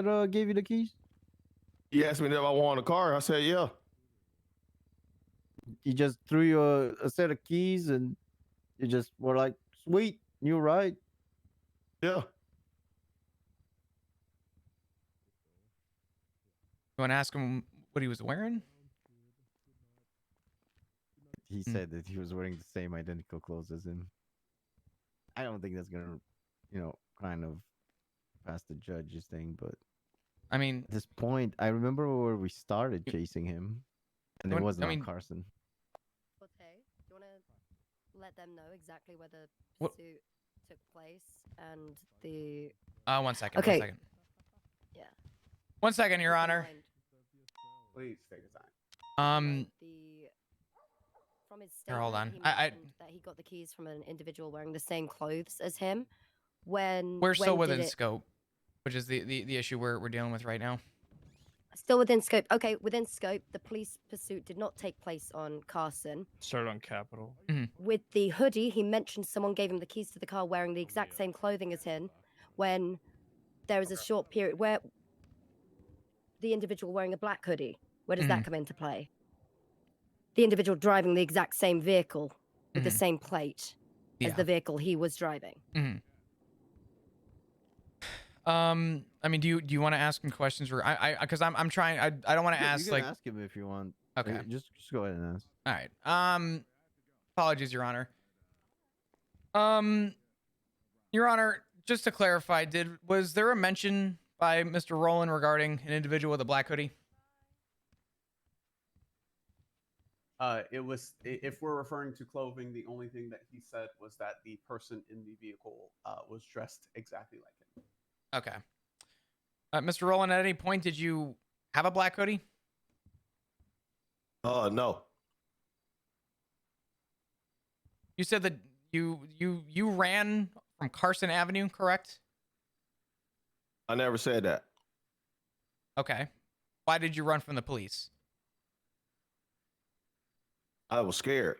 that gave you the keys? He asked me if I wanted a car. I said, yeah. He just threw you a set of keys and you just were like, sweet, you're right. Yeah. You want to ask him what he was wearing? He said that he was wearing the same identical clothes as him. I don't think that's gonna, kind of pass the judge's thing, but I mean, at this point, I remember where we started chasing him, and it wasn't on Carson. Okay, do you want to let them know exactly where the What? pursuit took place and the... 1 second. Okay. 1 second. Yeah. 1 second, Your Honor. Please take your time. From his Here, statement, hold on. he mentioned that he got the keys from an individual wearing the same clothes as him. We're still within scope, which is the issue we're dealing with right now. Still within scope. Okay, within scope, the police pursuit did not take place on Carson. Started on Capitol. With the hoodie, he mentioned someone gave him the keys to the car wearing the exact same clothing as him, when there is a short period where the individual wearing a black hoodie, where does that come into play? The individual driving the exact same vehicle with the same plate as the vehicle he was driving. I mean, do you want to ask him questions, or because I'm trying. I don't want to ask You can like. ask him if you want. Okay. Just go ahead and ask. All right. Apologies, Your Honor. Your Honor, just to clarify, was there a mention by Mr. Rowland regarding an individual with a black hoodie? It was, if we're referring to clothing, the only thing that he said was that the person in the vehicle was dressed exactly like him. Okay. Mr. Rowland, at any point did you have a black hoodie? No. You said that you ran from Carson Avenue, correct? I never said that. Okay. Why did you run from the police? I was scared.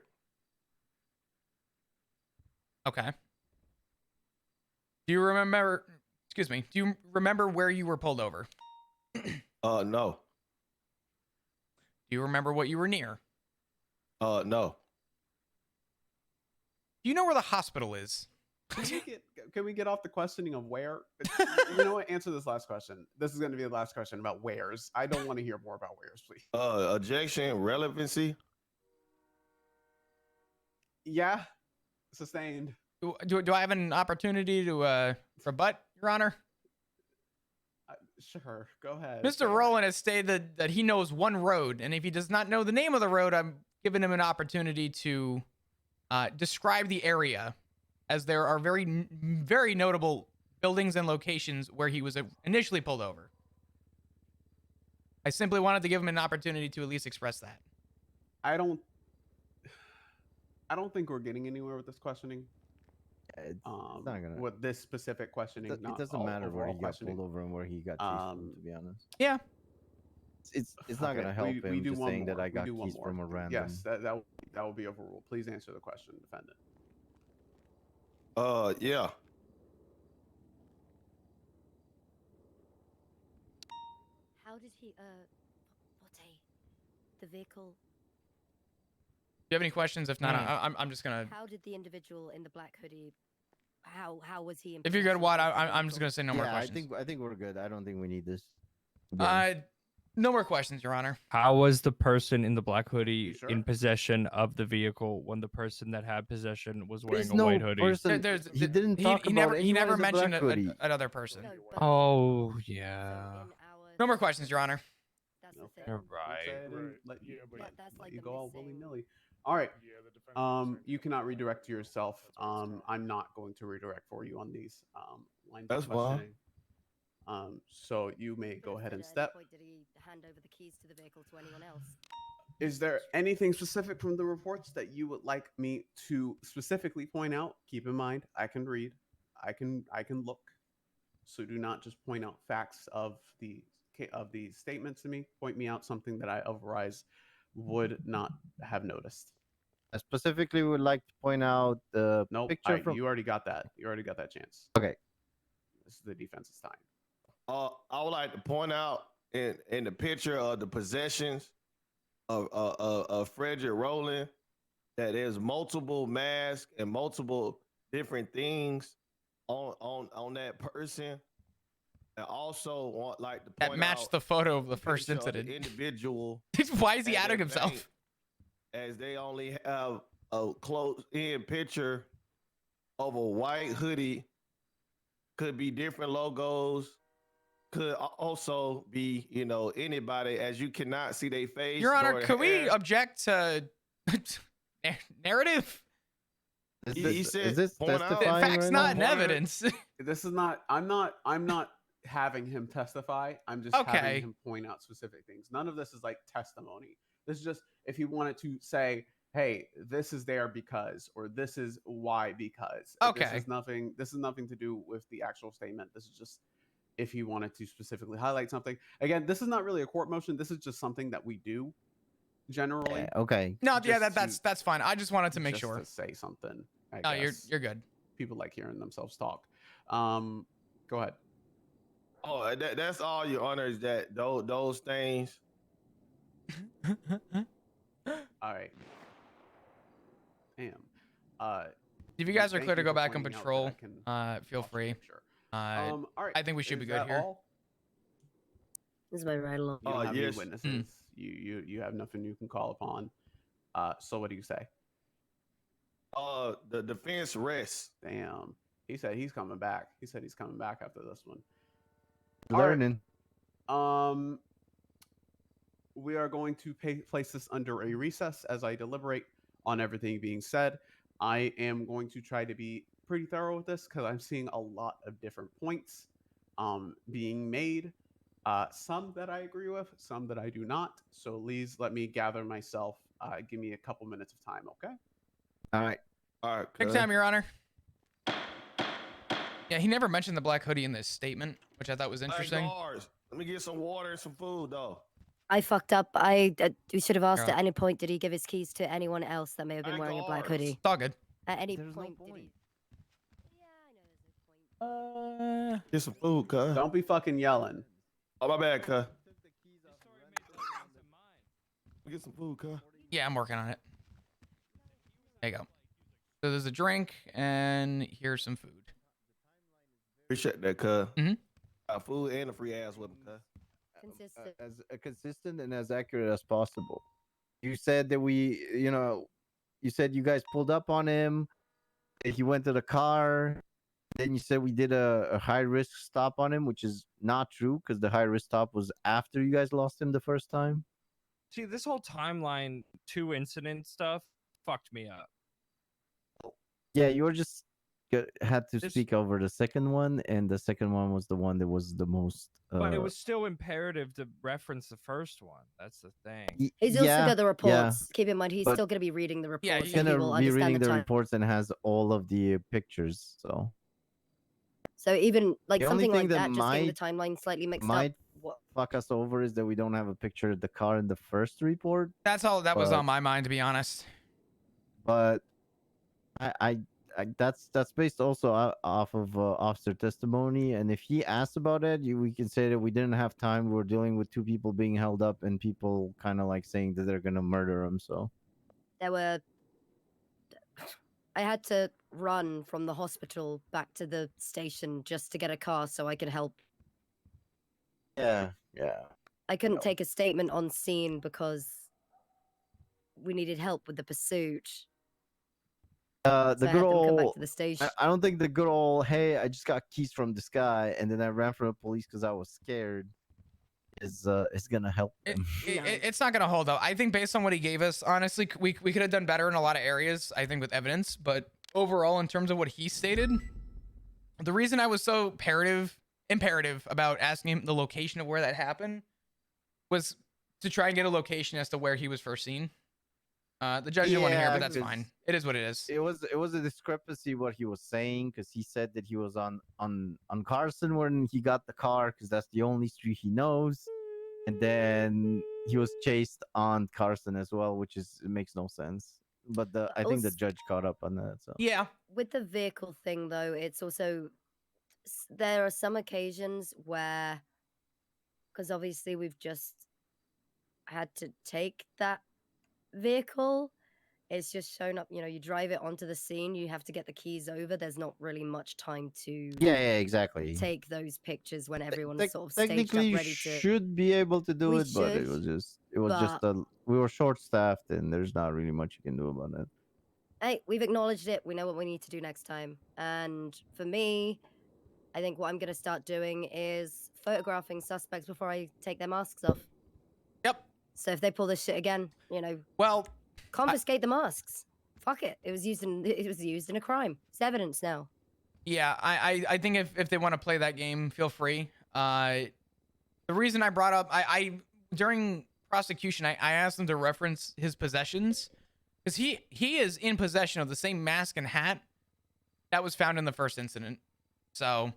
Okay. Do you remember, excuse me, do you remember where you were pulled over? No. Do you remember what you were near? No. Do you know where the hospital is? Can we get off the questioning of where? You know what? Answer this last question. This is going to be the last question about wheres. I don't want to hear more about wheres, please. Objection, relevancy. Yeah, sustained. Do I have an opportunity to rebut, Your Honor? Sure, go ahead. Mr. Rowland has stated that he knows one road, and if he does not know the name of the road, I'm giving him an opportunity to describe the area, as there are very notable buildings and locations where he was initially pulled over. I simply wanted to give him an opportunity to at least express that. I don't think we're getting anywhere with this questioning. It's not gonna. With this specific questioning, It doesn't matter where he got pulled over and where he got chased from, to be honest. Yeah. It's not gonna help him just saying that I got keys from a random. Yes, that will be overruled. Please answer the question, defendant. Yeah. How did he, the vehicle... Do you have any questions? If not, I'm just gonna... How did the individual in the black hoodie, how was he... If you're good, Watt, I'm just gonna say no more questions. I think we're good. I don't think we need this. No more questions, Your Honor. How was the person in the black hoodie in possession of the vehicle when the person that had possession was wearing a white hoodie? He didn't talk about he never mentioned hoodie. another person. Oh, yeah. No more questions, Your Honor. You're right. Let you go all willy-nilly. All right. You cannot redirect yourself. I'm not going to redirect for you on these lines of questioning. So you may go ahead and step. Did he hand over the keys to the vehicle to anyone else? Is there anything specific from the reports that you would like me to specifically point out? Keep in mind, I can read, I can look. So do not just point out facts of the statement to me. Point me out something that I otherwise would not have noticed. I specifically would like to point out the picture from... You already got that. You already got that chance. Okay. This is the defense's time. I would like to point out in the picture of the possessions of Frederick Rowland that there's multiple masks and multiple different things on that person. And also want like to That point matched out the photo of the the first picture of the incident. individual Why is he at outing that himself? bank, as they only have a close-in picture of a white hoodie. Could be different logos. Could also be, anybody, as you cannot see their face. Your Honor, nor their could we hair. object to narrative? He said, is this point out. testifying Facts right not now? in evidence. This is not. I'm not having him testify. I'm just Okay. having him point out specific things. None of this is like testimony. This is just if he wanted to say, "Hey, this is there because," or "This is why because." Okay. This is nothing. This is nothing to do with the actual statement. This is just if he wanted to specifically highlight something. Again, this is not really a court motion. This is just something that we do generally. Yeah, okay. No, yeah, Just that's fine. I just wanted to make just sure. to say something. I No, guess. you're good. People like hearing themselves talk. Go ahead. Oh, that's all, Your Honor, is that those things. All right. Damn. If you guys are thank clear to you go for back on pointing out that I patrol, can feel watch the free. picture. All All right. I think we should be Is good that here. all? This is my right along. You don't have any Yes. witnesses. You have nothing you can call upon. So what do you say? The defense rests. Damn. He said he's coming back. He said he's coming back after this one. All right. Learning. We are going to place this under a recess as I deliberate on everything being said. I am going to try to be pretty thorough with this because I'm seeing a lot of different points being made. Some that I agree with, some that I do not. So please let me gather myself. Give me a couple minutes of time, okay? All right. All right. Big cuz. time, Your Honor. Yeah, he never mentioned the black hoodie in this statement, which I thought was Hey, interesting. guards, let me get some water and some food, though. I fucked up. We should have asked Yeah. at any point, did he give his keys to anyone else that may have been Hey, wearing a black guards. hoodie? It's all good. At any There's no point, did he? point. Yeah, I know there's a point. Get some food, cuz. Don't be fucking yelling. Oh, my bad, cuz. Get some food, cuz. Yeah, I'm working on it. There you go. So there's a drink, and here's some food. Appreciate that, cuz. Mhm. Food and a free ass whipping, cuz. Consistent. As consistent and as accurate as possible. You said that you said you guys pulled up on him. That he went to the car. Then you said we did a high risk stop on him, which is not true because the high risk stop was after you guys lost him the first time. See, this whole timeline 2 incident stuff fucked me up. Yeah, you were just had to This- speak over the second one, and the second one was the one that was the most. But it was still imperative to reference the first one. That's the thing. He's also yeah, got the yeah. reports. Keep in mind, he's but- still going to be reading the reports. Yeah, so he's He's he gonna will be understand reading the time. reports and has all of the pictures. So So even like The only something like thing that that, just getting the timeline slightly mixed might up. What? fuck us over is that we don't have a picture of the car in the first report. That's all that was But- on my mind, to be honest. But I that's based also off of officer testimony, and if he asked about it, we can say that we didn't have time. We were dealing with 2 people being held up, and people kind of like saying that they're gonna murder him. So There were. I had to run from the hospital back to the station just to get a car so I could help. yeah. I couldn't know. take a statement on scene because we needed help with the pursuit. The So I good had them come back old. to the station. I don't think the good old hey, I just got keys from this guy, and then I ran from the police because I was scared. Is gonna help It, them. it's not gonna hold up. I think based on what he gave us, honestly, we could have done better in a lot of areas. I think with evidence, but overall, in terms of what he stated, the reason I was so imperative about asking him the location of where that happened was to try and get a location as to where he was first seen. The judge didn't want to hear, but that's 'cause fine. It is what it is. It was a discrepancy what he was saying because he said that he was on Carson when he got the car because that's the only street he knows, and then he was chased on Carson as well, which it makes no sense. But I think the Also- judge caught up on that. So Yeah, With the vehicle thing, though, it's also there are some occasions where, because obviously we've just had to take that vehicle, it's just shown up. You know, you drive it onto the scene, you have to get the keys over. There's not really much time to Yeah, exactly. take those pictures when everyone's Tec- sort of staged technically, up, you ready to. should be able to do We it, but it should, was just but- a we were short staffed, and there's not really much you can do about it. Hey, we've acknowledged it. We know what we need to do next time. And for me, I think what I'm going to start doing is photographing suspects before I take their masks off. Yep. So if they pull this shit again, you know, Well, confiscate the masks. Fuck it. It was used in a crime. It's evidence now. yeah, I think if they want to play that game, feel free. The reason I brought up I during prosecution I asked them to reference his possessions because he is in possession of the same mask and hat that was found in the first incident. So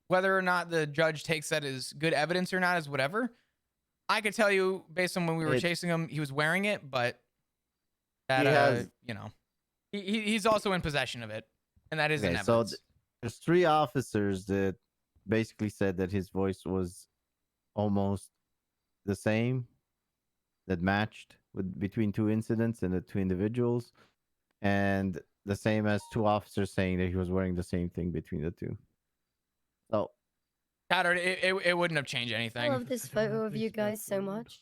whether or not the judge takes that as good evidence or not is whatever. I could tell you based on when we were chasing him, he was wearing it, but that you know, he's also in possession of it, and that is an evidence. So there's 3 officers that basically said that his voice was almost the same, that matched with between 2 incidents and the 2 individuals, and the same as 2 officers saying that he was wearing the same thing between the 2. So, It wouldn't have changed anything. I love this photo of you guys so much.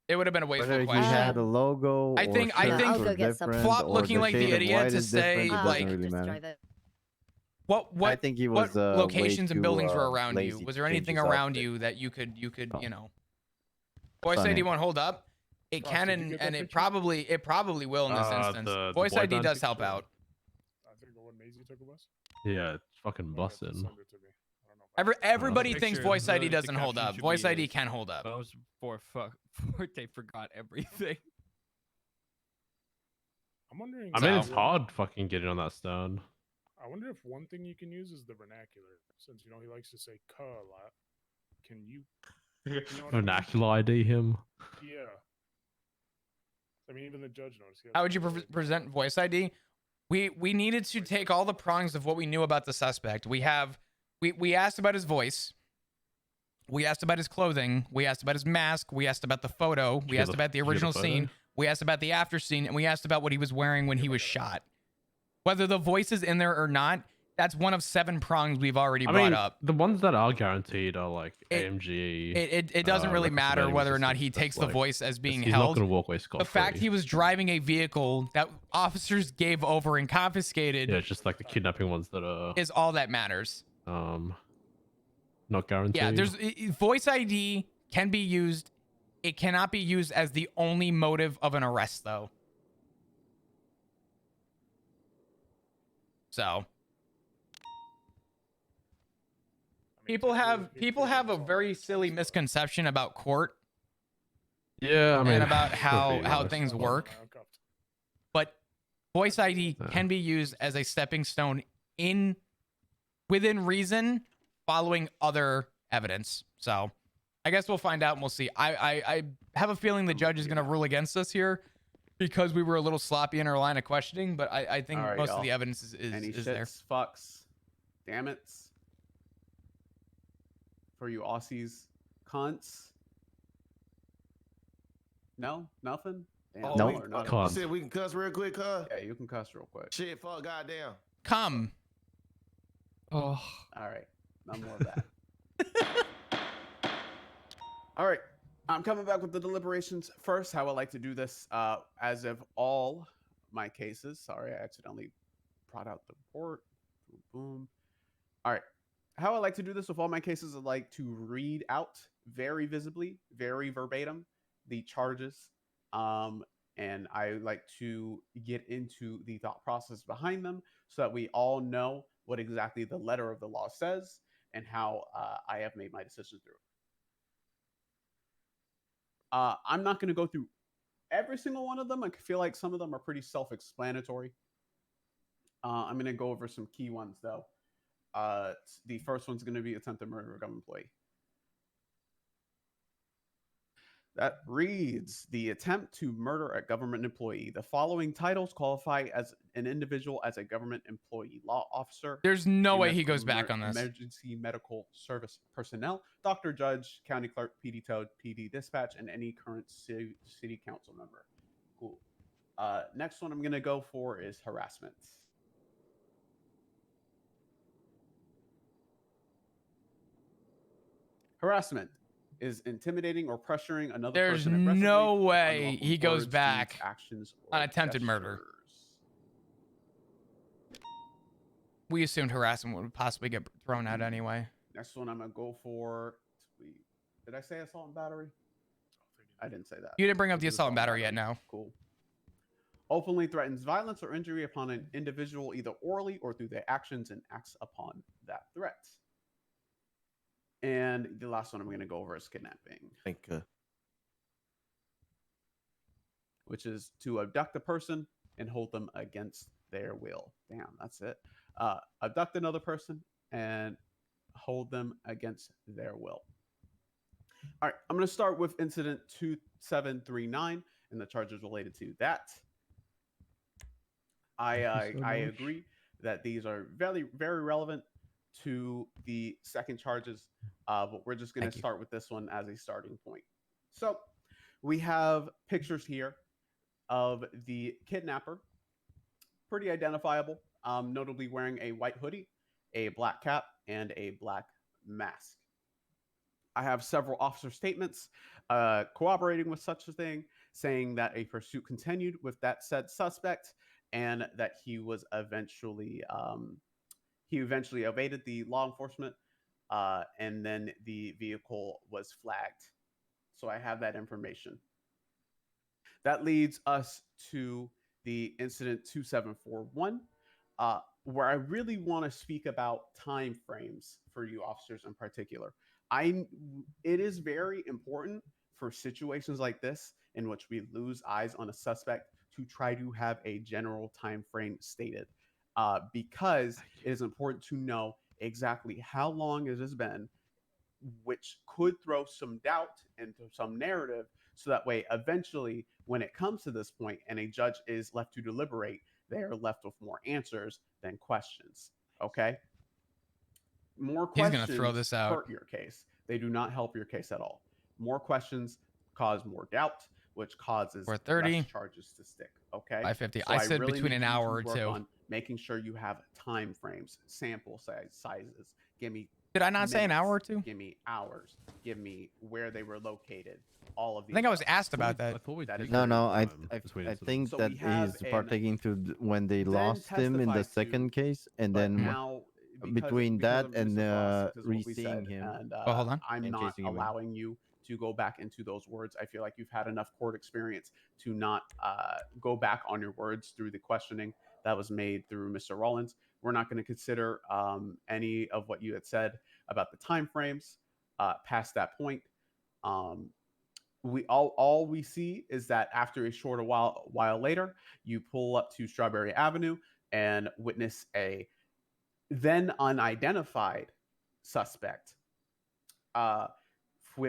It would have been a wasteful whether he question. had a logo, I think- or I think- shirts I'll were go get some. different, Flop or looking the like the shade of idiot white to is different, say, it doesn't like- really Just matter. drive it. What I think he was what way locations and too, buildings were around you? lazy Was to there change anything his around outfit. you that you could Oh. you know? Voice Funny. ID won't hold up. It Ross, can did you get that and it picture? probably will in this instance. The Voice boy ID band does help picture? out. I think the one Maisie took of us. Yeah, it's fucking Might have to busting. send it to me. I don't know if I- Everybody the thinks picture, Voice ID the doesn't hold caption up. should Voice be ID is, can hold up. That was before they forgot everything. I'm wondering. I mean, it's So- hard fucking getting on that stone. I wonder if one thing you can use is the vernacular, since you know he likes to say "cuh" a lot. Can you? know what I mean? Vernacular ID him. Yeah. I mean, even the judge noticed. He has How would you to really- present Voice ID? We needed to take all the prongs of what we knew about the suspect. We asked about his voice. We asked about his clothing. We asked about his mask. We asked about the photo. We get asked the- about the did you get the original scene. photo? We asked about the after scene, and we asked about what he was wearing when he was shot. Whether the voice is in there or not, that's one of 7 prongs we've already I brought mean, up. the ones that are guaranteed are like It- AMG. It doesn't really matter recommending whether or not he resistance, takes that's the voice as being he's held. not gonna walk away scot The fact he was driving a vehicle that officers gave over and confiscated Yeah, it's just like the kidnapping ones that are is all that matters. not guaranteed. Yeah, there's Voice ID can be used. It cannot be used as the only motive of an arrest, though. So I mean, people technically, have a it's all very right, silly so- misconception about court Yeah, I mean, and about to how be how honest. things I'm work. handcuffed. But Voice ID Yeah. can be used as a stepping stone within reason, following other evidence. So I guess we'll find out and we'll see. I have a feeling the judge is going to rule against us here because we were a little sloppy in our line of questioning, but I think All right, most of y'all. the evidence Any is there. shits, fucks, damn it. For you Aussies, cunts. No, nothing. Damn, Oh, Nope. y'all are not- Cunt. You said we can cuss real quick, huh? Yeah, you can cuss real quick. Shit, fuck, goddamn. Come. Oh, All right, none more of that. All right, I'm coming back with the deliberations first. How I like to do this, as of all my cases. Sorry, I accidentally brought out the report. Boom, boom. All right, how I like to do this with all my cases, I like to read out very visibly, very verbatim, the charges, and I like to get into the thought process behind them so that we all know what exactly the letter of the law says and how I have made my decisions through. I'm not going to go through every single one of them. I feel like some of them are pretty self-explanatory. I'm going to go over some key ones, though. The first one's going to be attempted murder of a government employee. That reads the attempt to murder a government employee. The following titles qualify as an individual as a government employee: law officer. There's no way he goes back on this. Emergency medical service personnel, doctor, judge, county clerk, PD toad, PD dispatch, and any current city council member. Cool. Next one I'm going to go for is harassment. Harassment is intimidating or pressuring another There's person aggressively no with way unlawful he goes words, back deeds, actions, on or attempted murder. gestures. We assumed harassment would possibly get thrown out anyway. Next one I'm gonna go for. Did I say assault and battery? I didn't say that. You didn't bring up the This is assault and battery yet, no. Cool. Openly threatens violence or injury upon an individual, either orally or through their actions, and acts upon that threat. And the last one I'm going to go over is kidnapping. Thank you. Which is to abduct a person and hold them against their will. Damn, that's it. Abduct another person and hold them against their will. All right, I'm going to start with incident 2739 and the charges related to that. I agree that these are very, very relevant to the second charges, but we're just going to start with this one as a starting point. So we have pictures here of the kidnapper, pretty identifiable, notably wearing a white hoodie, a black cap, and a black mask. I have several officer statements corroborating with such a thing, saying that a pursuit continued with that said suspect, and that he was eventually evaded the law enforcement, and then the vehicle was flagged. So I have that information. That leads us to the incident 2741, where I really want to speak about time frames for you officers in particular. It is very important for situations like this in which we lose eyes on a suspect to try to have a general time frame stated, because it is important to know exactly how long it has been, which could throw some doubt into some narrative, so that way eventually when it comes to this point and a judge is left to deliberate, they are left with more answers than questions. Okay? More questions He's gonna throw this out. hurt your case. They do not help your case at all. More questions cause more doubt, which causes 430, less charges to stick. Okay? 550. So I said really between need an you to hour or work two. on making sure you have time frames, sample sizes. Give me Did I not say an hour or minutes. two? Give me hours. Give me where they were located. All of these. I think I was asked about I that. thought we That did is No, very no, important. I think So that we have he's partaking to when they then lost him in the testified to, second case, and but then now between that of and Mr. Frost, because of what we re-seeing said, him. and Oh, hold on. I'm And not chasing him in. allowing you to go back into those words. I feel like you've had enough court experience to not go back on your words through the questioning that was made through Mr. Rollins. We're not going to consider any of what you had said about the time frames past that point. We all we see is that after a short while later, you pull up to Strawberry Avenue and witness a then unidentified suspect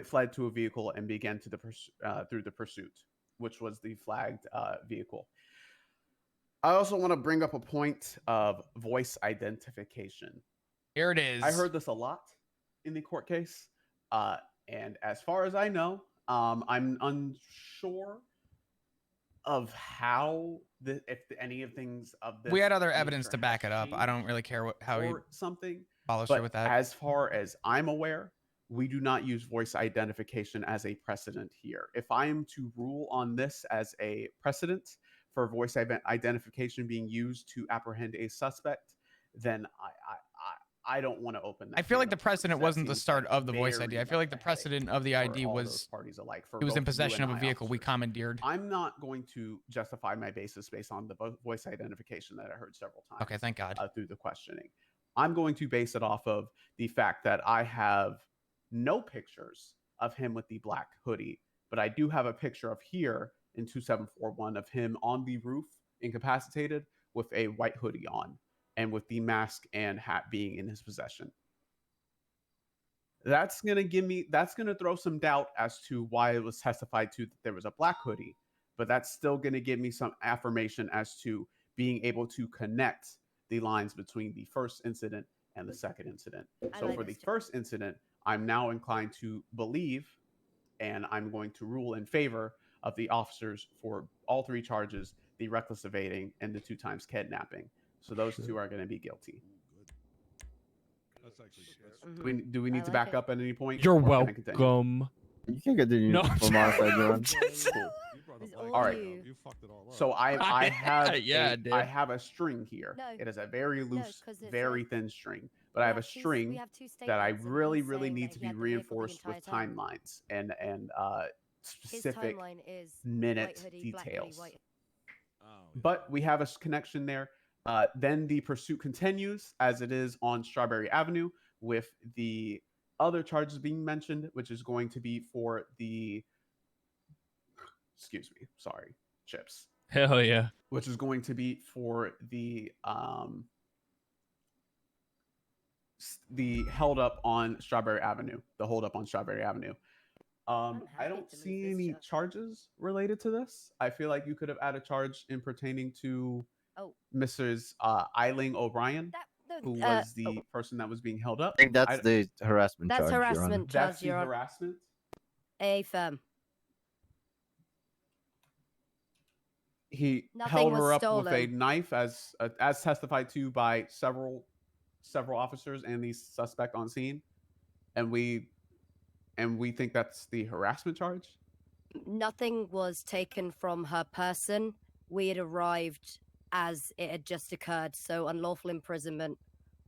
fled to a vehicle and began to through the pursuit, which was the flagged vehicle. I also want to bring up a point of voice identification. Here it is. I heard this a lot in the court case, and as far as I know, I'm unsure of how if any of things of this. We had other evidence nature to back has it up. I don't really care how he or something follows but through with that. as far as I'm aware, we do not use voice identification as a precedent here. If I am to rule on this as a precedent for voice identification being used to apprehend a suspect, then I don't want to open that. I feel like the can of worms. precedent That wasn't the seems start like of the voice very ID. I feel like the much a precedent headache of the for ID all those was parties alike. For he was in both you possession of and a I vehicle we officers. commandeered. I'm not going to justify my basis based on the voice identification that I heard several times. Okay, thank God. Through the questioning. I'm going to base it off of the fact that I have no pictures of him with the black hoodie, but I do have a picture of here in 2741 of him on the roof, incapacitated, with a white hoodie on and with the mask and hat being in his possession. That's gonna throw some doubt as to why it was testified to that there was a black hoodie, but that's still gonna give me some affirmation as to being able to connect the lines between the first incident and the second incident. So for the first incident, I'm now inclined to believe, and I'm going to rule in favor of the officers for all 3 charges: the reckless evading and the 2 times kidnapping. So those 2 are going to be guilty. That's actually Do we need to back up at any point? You're or can I continue? welcome. You can continue No, from our side, John. Cool. all All right. you. You fucked it all up. So I have Yeah, I did. I have a string here. No. It is a very loose, 'cause it's very a- thin string. But I have a string that I really need to be reinforced with timelines and His specific timeline is minute white hoodie, black hoodie, details. white. But we have a connection there. Then the pursuit continues as it is on Strawberry Avenue with the other charges being mentioned, which is going to be for the, excuse me, sorry, chips. Hell yeah. Which is going to be for the held up on Strawberry Avenue, the hold up on Strawberry Avenue. I don't see any charges related to this. I feel like you could have added a charge in pertaining to Mrs. Eileen O'Brien, who was the person that was being held up. I think that's the harassment That's charge, Your Honor. harassment That's charge, the Your Honor. harassment. A firm. He Nothing held was her up with a stolen. knife, as testified to by several officers and the suspect on scene, and we think that's the harassment charge. Nothing was taken from her person. We had arrived as it had just occurred, so unlawful imprisonment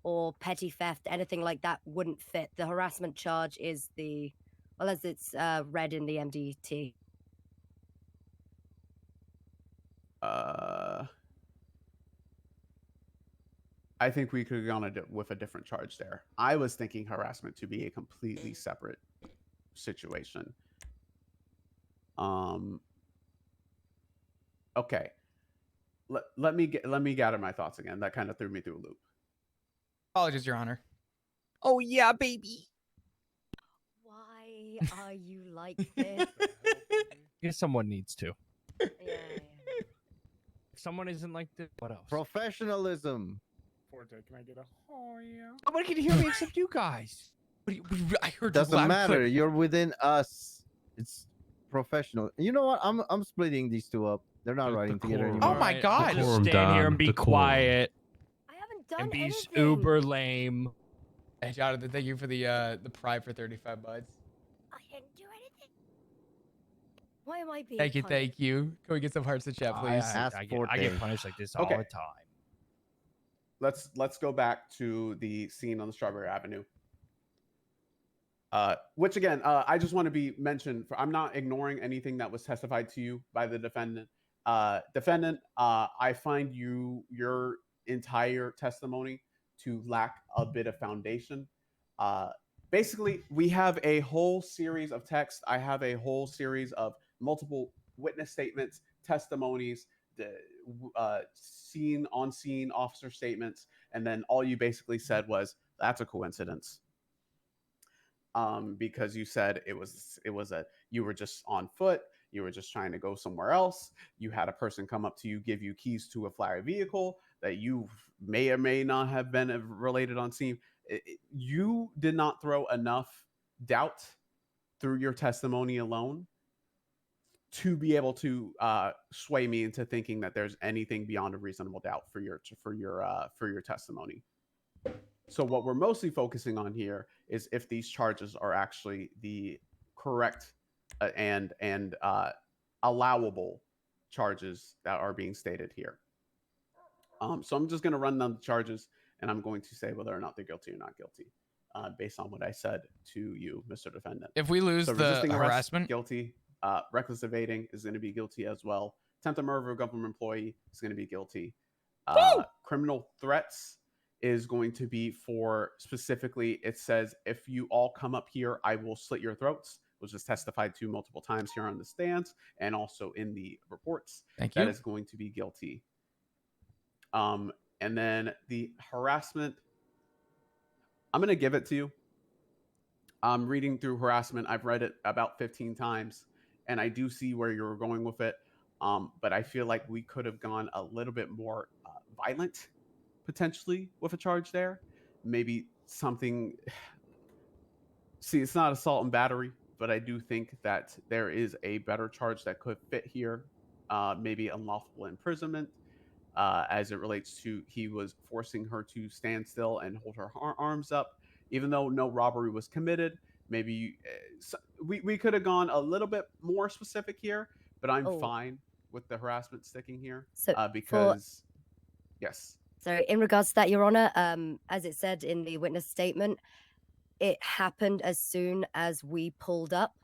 or petty theft, anything like that wouldn't fit. The harassment charge is the, well, as it's read in the MDT. I think we could have gone with a different charge there. I was thinking harassment to be a completely separate situation. Okay. Let me gather my thoughts again. That kind of threw me through a loop. Apologies, Your Honor. Oh yeah, baby. Why are you like this? Guess someone needs to. Yeah. If someone isn't like this, what else? Professionalism. Forte, can I get a oh yeah? Nobody can hear me except you guys. I heard you Doesn't loud and matter. clear. You're within us. It's professional. You know what? I'm splitting these 2 up. They're not riding together Decorum. anymore. Oh my Alright, God. Just Decorum, stand here and Dan, be decorum. quiet I haven't done and be anything. uber lame. Hey, Jonathan, thank you for the pride for 35 bucks. I didn't do anything. Why am I being Thank you, punished? thank you. Can we get some hearts in chat, please? Ask I Forte. get punished like this all Okay. the time. Let's go back to the scene on the Strawberry Avenue. Which again, I just want to be mentioned. I'm not ignoring anything that was testified to you by the defendant. I find your entire testimony to lack a bit of foundation. Basically, we have a whole series of text. I have a whole series of multiple witness statements, testimonies, scene officer statements, and then all you basically said was, "That's a coincidence." Because you said you were just on foot, you were just trying to go somewhere else, you had a person come up to you, give you keys to a flowery vehicle that you may or may not have been related on scene. You did not throw enough doubt through your testimony alone to be able to sway me into thinking that there's anything beyond a reasonable doubt for your testimony. So what we're mostly focusing on here is if these charges are actually the correct and allowable charges that are being stated here. So I'm just going to run down the charges, and I'm going to say whether or not they're guilty or not guilty, based on what I said to you, Mr. Defendant. If we lose So the resisting arrest, harassment, guilty. Reckless evading is going to be guilty as well. Attempted murder of a government employee is going to be guilty. Criminal threats is going to be for, specifically, it says, if you all come up here, I will slit your throats, which is testified to multiple times here on the stands and also in the reports. thank you. That is going to be guilty. And then the harassment, I'm going to give it to you. I'm reading through harassment. I've read it about 15 times, and I do see where you're going with it. But I feel like we could have gone a little bit more violent, potentially, with a charge there. Maybe something. See, it's not assault and battery, but I do think that there is a better charge that could fit here. Maybe unlawful imprisonment, as it relates to he was forcing her to stand still and hold her arms up, even though no robbery was committed. Maybe we could have gone a little bit more specific here, but I'm fine with the harassment sticking here. So because, yes. So in regards to that, Your Honor, as it said in the witness statement, it happened as soon as we pulled up,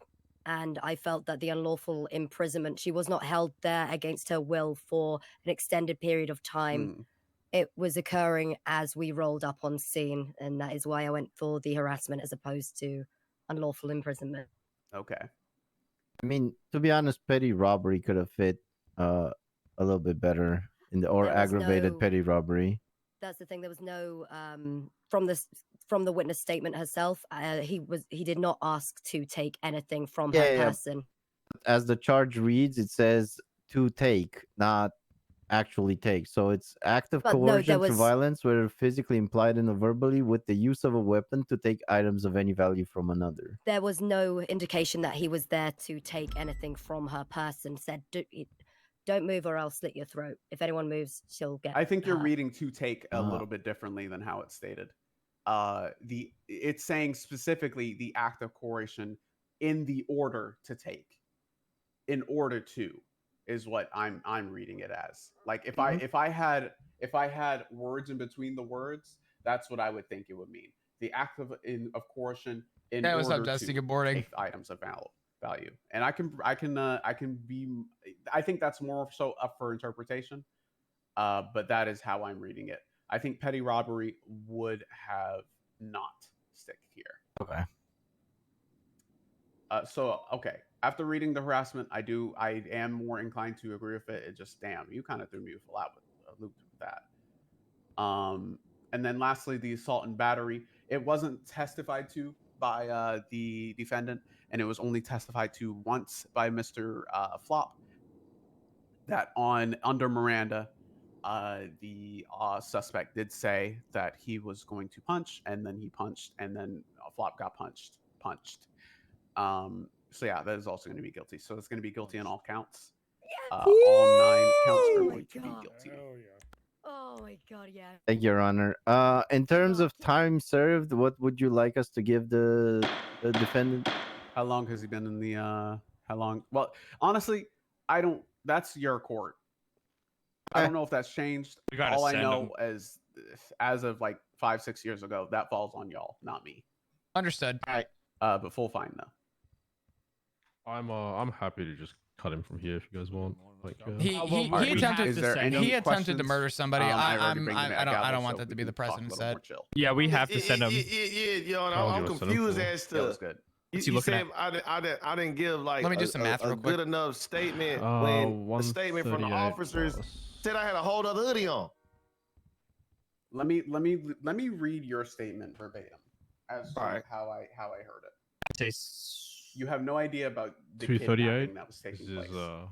and I felt that the unlawful imprisonment, she was not held there against her will for an extended period of time. It was occurring as we rolled up on scene, and that is why I went for the harassment as opposed to unlawful imprisonment. Okay. I mean, to be honest, petty robbery could have fit a little bit better in the or aggravated petty robbery. That's the thing. There was no from the witness statement herself. He did not ask to take anything from her person. As the charge reads, it says to take, not actually take. So it's act of coercion through violence, whether physically implied and verbally, with the use of a weapon to take items of any value from another. There was no indication that he was there to take anything from her person. Said, don't move or I'll slit your throat. If anyone moves, she'll get I think you're reading to take a little bit differently than how it's stated. It's saying specifically the act of coercion in the order to take. In order to is what I'm reading it as. Like if I had words in between the words, that's what I would think it would mean. The act of coercion in order to take items of value. And I think that's more so up for interpretation. But that is how I'm reading it. I think petty robbery would have not stick here. Okay. Okay. After reading the harassment, I am more inclined to agree with it. It just, damn, you kind of threw me with a loop with that. And then lastly, the assault and battery. It wasn't testified to by the defendant, and it was only testified to once by Mr. Flop. That under Miranda, the suspect did say that he was going to punch, and then he punched, and then Flop got punched. So yeah, that is also going to be guilty. So it's going to be guilty on all counts. All 9 counts are going to be guilty. Oh my god, yeah. Thank you, Your Honor. In terms of time served, what would you like us to give the defendant? How long has he been in the how long? Well, honestly, I don't, that's your court. I don't know if that's changed. All I know is as of like 5-6 years ago, that falls on y'all, not me. Understood. All right. But full fine though. I'm happy to just cut him from here if you guys want. Like, he attempted to murder somebody. I don't want that to be the precedent set. Yeah, we have to send him. Yeah, I'm confused as to. That's good. You said I didn't give like let me do some math real quick. Good enough statement when the statement from the officers said I had a whole other hoodie on. Let me read your statement verbatim as to how I heard it. You have no idea about the kidnapping that was taking place.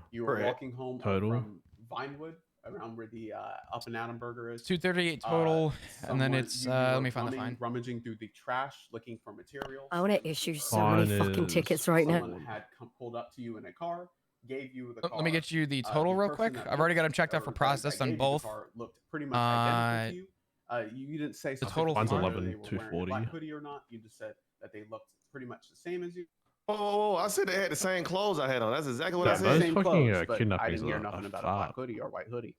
You were walking home from Vinewood, around where the Up and Adam Burger is. 238 total, and then it's let me find the fine. Rummaging through the trash, looking for materials. I want to issue so many fucking tickets right now. Someone had pulled up to you in a car, gave you the car. Let me get you the total real quick. I've already got them checked out for process on both. Looked pretty much identical to you. You didn't say the total. Mine's 11,240. Hoodie or not? You just said that they looked pretty much the same as you. Oh, I said they had the same clothes I had on. That's exactly what I said. Same clothes, but I didn't hear nothing about a black hoodie or white hoodie.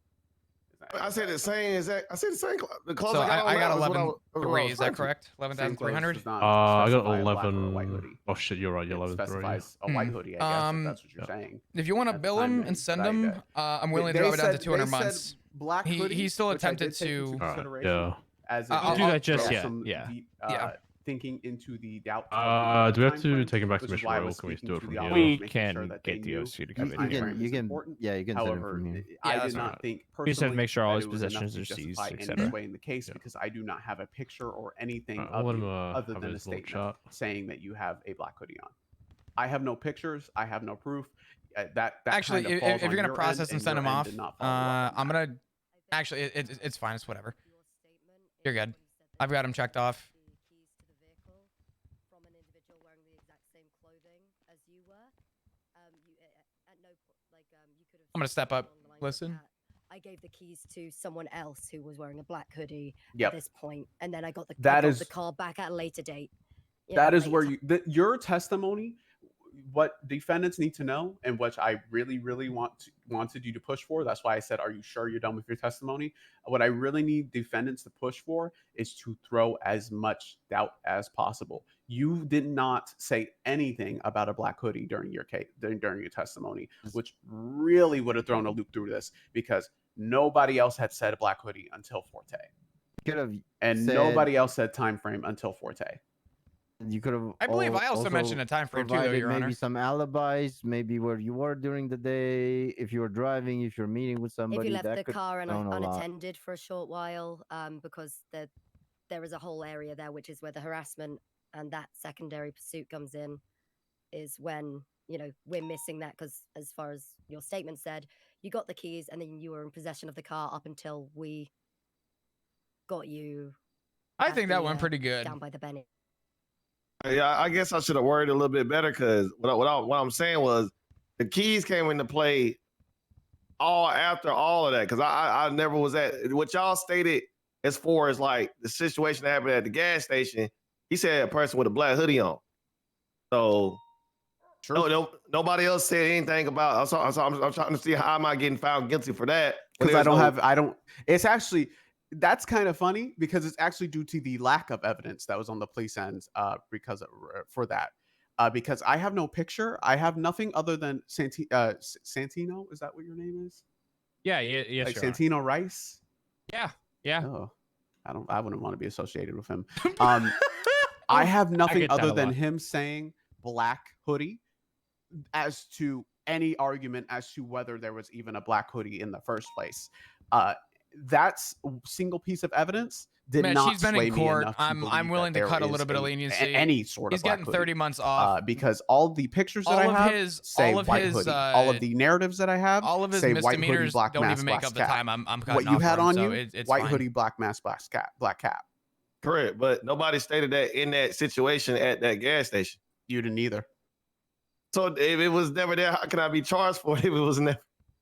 I said the same exact. I said the same. The clothes so I got 11,300. Is that correct? 11,300. I got 11. Oh shit, you're right. You're 11,300. Specifies a white hoodie. I guess if that's what you're saying. If you want to bill him and send him, I'm willing to drop it down to 200 months. Black hoodie. He still attempted to. Yeah. As I'll do that just yet. Yeah. thinking into the doubt. Do we have to take him back to Mission Royal? Can we do it from here? We can get the OC to come in here. You can, yeah, you can send him However, from here. I Yeah, did not right. think We just have to personally make sure all that his it was enough possessions to are seized, justify in etc. this way in the case because I do not have a picture or anything I'll of let him you other have than a his little statement chat. saying that you have a black hoodie on. I have no pictures. I have no proof. That Actually, kind of falls if you're on gonna your process end, and send your him end off, did not follow up on I'm that. gonna actually it's fine. It's whatever. You're good. I've got him checked off. From an individual wearing the exact same clothing as you were. At no point, you could have. I'm gonna step said up. along the lines of Listen. that, I gave the keys to someone else who was wearing a black hoodie Yep. at this point, and then I got the That car back at a later date. That is where your testimony, what defendants need to know, and which I really wanted you to push for. That's why I said, "Are you sure you're done with your testimony?" What I really need defendants to push for is to throw as much doubt as possible. You did not say anything about a black hoodie during your case during your testimony, which really would have thrown a loop through this because nobody else had said a black hoodie until Forte, Could have and said, nobody else said time frame until Forte. You could have. I believe I also mentioned a time frame too, though, provided Your maybe Honor. some alibis, maybe where you were during the day, if you were driving, if you're meeting with somebody. If you left that the could car tone a lot. unattended for a short while, because there is a whole area there, which is where the harassment and that secondary pursuit comes in, is when, we're missing that because as far as your statement said, you got the keys and then you were in possession of the car up until we got you. I think that went pretty good. Down by the Benny. Yeah, I guess I should have worded a little bit better because what I'm saying was the keys came into play all after all of that because I never was at what y'all stated as far as like the situation that happened at the gas station. He said a person with a black hoodie on. So nobody else said anything about. I'm trying to see how am I getting found guilty for that Because I don't. It's actually that's kind of funny because it's actually due to the lack of evidence that was on the police end for that. Because I have no picture. I have nothing other than Santino. Is that what your name is? Yeah, yes, like Your Honor. Santino Rice. Yeah. Oh, I wouldn't want to be associated with him. I have nothing get that other a than lot. him saying black hoodie as to any argument as to whether there was even a black hoodie in the first place. That's a single piece of evidence did Man, not she's been sway in me court. enough to I'm believe willing that to cut a there little is bit of leniency. any sort of He's black getting hoodie. 30 months off. Because all the pictures that all I of have his, say all of white his, hoodie. All of the narratives that I have all of his say white hoodie, misdemeanors black don't mask, even make black up the cap. time I'm cutting What you off had for him, on so you, it's white fine. hoodie, black mask, black cap. correct, but nobody stated that in that situation at that gas station. You didn't either. So if it was never there, how can I be charged for it if it was never?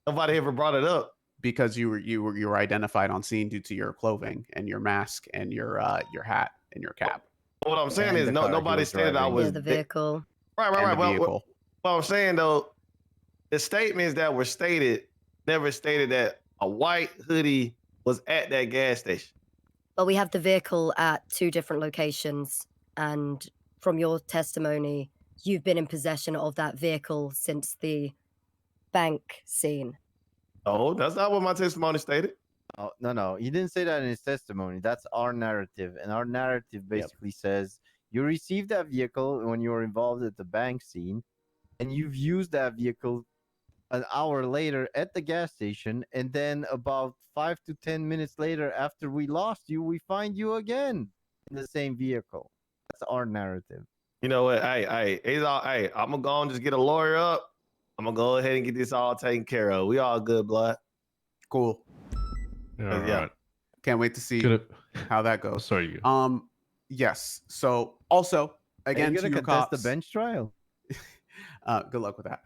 Nobody ever brought it up. Because you were identified on scene due to your clothing and your mask and your hat and your cap. What I'm saying And is the car he nobody was stated I driving. was Yeah, the vehicle. right. And the Well, vehicle. what I'm saying though, the statements that were stated never stated that a white hoodie was at that gas station. Well, we have the vehicle at 2 different locations, and from your testimony, you've been in possession of that vehicle since the bank scene. Oh, that's not what my testimony stated. Oh, no, he didn't say that in his testimony. That's our narrative, and our narrative basically says you received that vehicle when you were involved at the bank scene, and you've used that vehicle an hour later at the gas station, and then about 5 to 10 minutes later, after we lost you, we find you again in the same vehicle. That's our narrative. You know what? Hey, I'm gonna go and just get a lawyer up. I'm gonna go ahead and get this all taken care of. We all good, blood. Cool. Yeah. Yeah. Right. Can't wait to see Good. how that goes. Sorry. You. Yes. So also again Are to you your gonna contest cops. the bench trial? Good luck with that.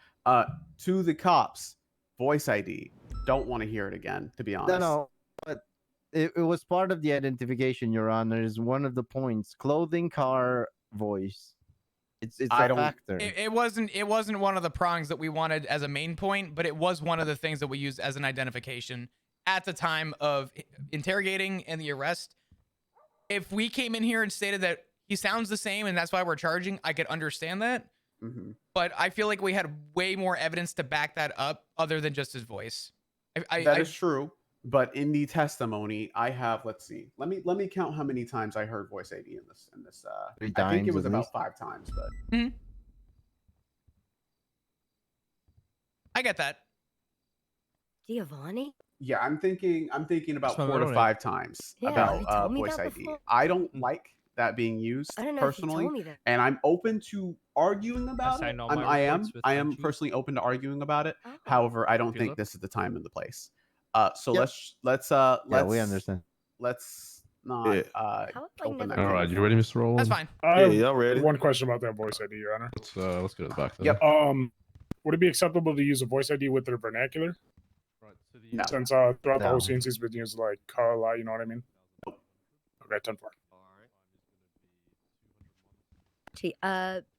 To the cops, voice ID. Don't want to hear it again, to be honest. No, but it was part of the identification, Your Honor. Is one of the points. Clothing, car, voice. It's a factor. It wasn't one of the prongs that we wanted as a main point, but it was one of the things that we used as an identification at the time of interrogating and the arrest. If we came in here and stated that he sounds the same and that's why we're charging, I could understand that. Mm-hmm. But I feel like we had way more evidence to back that up other than just his voice. That is true. But in the testimony, I have, let's see, let me count how many times I heard voice ID in this. Three I think it times was at about least? 5 times, but I get that. Giovanni? yeah, I'm thinking about my 4 to memory. 5 times Yeah, have you about told me voice that ID. before? I don't like that being used I don't know if you personally, told me that. and I'm open to arguing about it. signed all my I am reports with I am OG. personally open to arguing about it. Oh. However, I don't If you think look. this is the time and the place. So Yep. let's Yeah, we understand. let's not Yeah. How have I open that. never All done right, can you of ready, worms. Mr. Roland? That's fine. I Yeah, have y'all ready? one question about that voice ID, Your Honor. Let's get it back then. Yep. Would it be acceptable to use a voice ID with their vernacular? Right, so No. Since throughout the whole No. scenes he's been using like a lot, you know what I mean? Okay, 10-4. Actually,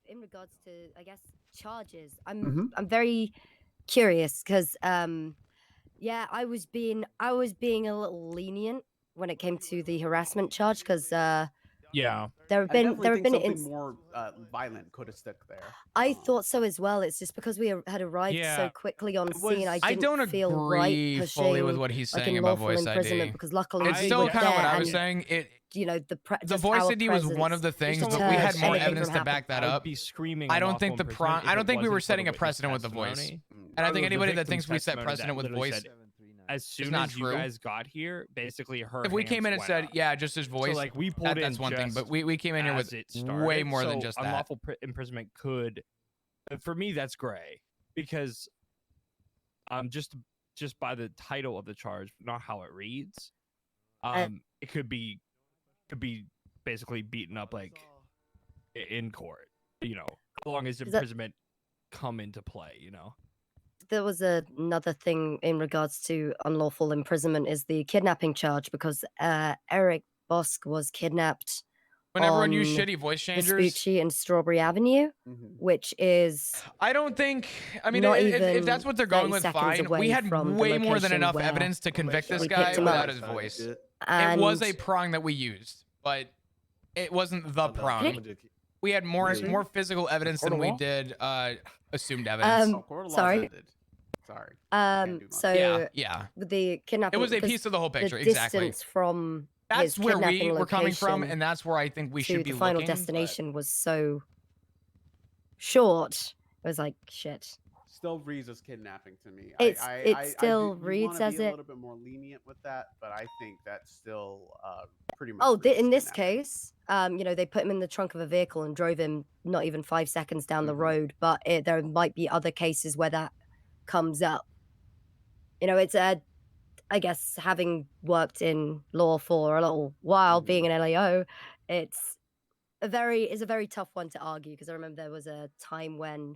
in regards to, I guess, charges, I'm very curious because, yeah, I was being a little lenient when it came to the harassment charge because, Yeah. there have I been definitely think something instances. more violent could have stuck there. I thought so as well. It's just because we had arrived so Yeah, quickly on it scene. I was- I didn't don't feel right agree pushing fully with what he's like saying about unlawful voice imprisonment ID. because luckily It's we still were kind of what there I was and, saying. It you know, the the voice our ID was one of the presence things, Just but we had deterred more anything evidence from to happening. back that I would up. be screaming. I don't unlawful think the imprisonment I if don't it think we were wasn't for setting the a witness precedent with the voice. testimony. And I It think was the anybody that victim's thinks we set testimony that precedent with literally voice, said, as soon not as you true. guys got here, basically her. if we came hands in and went said, up. yeah, just his voice, So like we pulled that's in one thing. But just we came in here with as it way started, more than so just that. unlawful imprisonment could, for me, that's gray because just by the title of the charge, not how it reads, it could be basically beaten up like in court. You know, how long as imprisonment come into play? You know. There was another thing in regards to unlawful imprisonment is the kidnapping charge because Eric Bosk was kidnapped When everyone used on shitty voice changers, Vespucci and Strawberry Avenue, which is I don't think. I mean, not if even that's what they're going 30 with, seconds fine. away We had from the way more than location enough where evidence to convict this we guy picked him up. without his voice. It and was a prong that we used, but it wasn't the prong. We had more physical evidence than we did assumed evidence. sorry. Sorry. So yeah. with the kidnapping, It was a because piece of the whole picture, the exactly. distance from That's his where we kidnapping were coming from, location and that's where I think we to should be the final looking. destination was so short. It was like shit. Still reads as kidnapping to me. It I still do reads wanna as be a it. little bit more lenient with that, but I think that's still pretty much. Oh, reads in as this kidnapping. case, you know, they put him in the trunk of a vehicle and drove him not even 5 seconds down the road. But there might be other cases where that comes up. You know, it's I guess having worked in law for a little while, being an LAO, it's a very tough one to argue because I remember there was a time when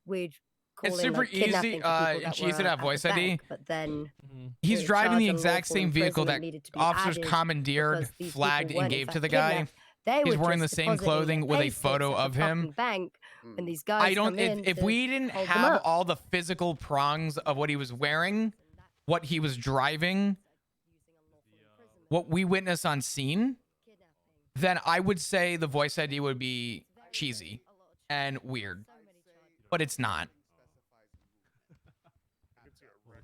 we'd call It's in super like kidnapping easy, for people and that she used were to have at voice the ID. bank, but then He's the driving the charge on exact lawful same vehicle that imprisonment needed to be officers added commandeered, because these flagged, people and weren't in gave to fact the guy. kidnapped. They He's were wearing the just same depositing clothing their with a pay slips photo at the of him. fucking bank, and these guys I don't. come in If to we didn't hold them have up. all the physical prongs of what he was wearing, what he was driving, what we witnessed on scene, then I would say the voice ID would be cheesy and weird, but it's not.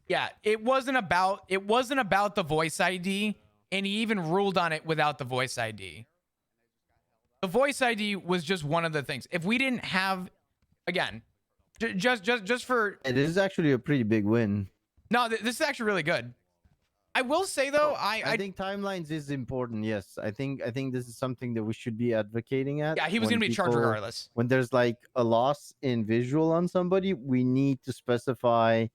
Yeah, it wasn't about the voice ID, and he even ruled on it without the voice ID. The voice ID was just one of the things. If we didn't have, again, just for It is actually a pretty big win. no, this is actually really good. I will say though, I think timelines is important. Yes, I think this is something that we should be advocating at. Yeah, he was when gonna be charged people- regardless. When there's like a loss in visual on somebody, we need to specify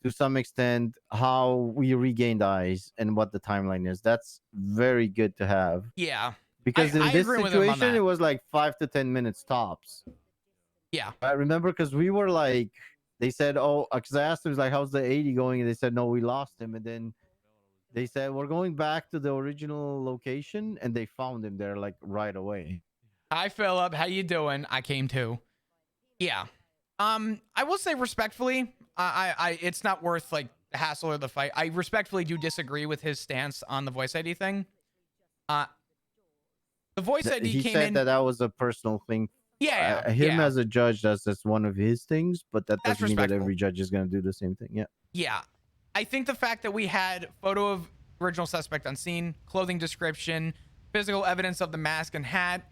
to some extent how we regained eyes and what the timeline is. That's very good to have. Yeah, Because in I this agree with him on situation, that. it was like 5 to 10 minutes tops. Yeah, I remember because we were like, they said, oh, because I asked them, like, how's the 80 going? And they said, no, we lost him. And then they said, we're going back to the original location. And they found him there like right away. Hi Philip, how you doing? I came too. Yeah, I will say respectfully, I it's not worth like the hassle or the fight. I respectfully do disagree with his stance on the voice ID thing. The voice ID He came said in. that was a personal thing. Yeah, Him yeah. as a judge, that's one of his things, but that That's doesn't mean that respectful. every judge is going to do the same thing. Yeah. Yeah. I think the fact that we had photo of original suspect on scene, clothing description, physical evidence of the mask and hat,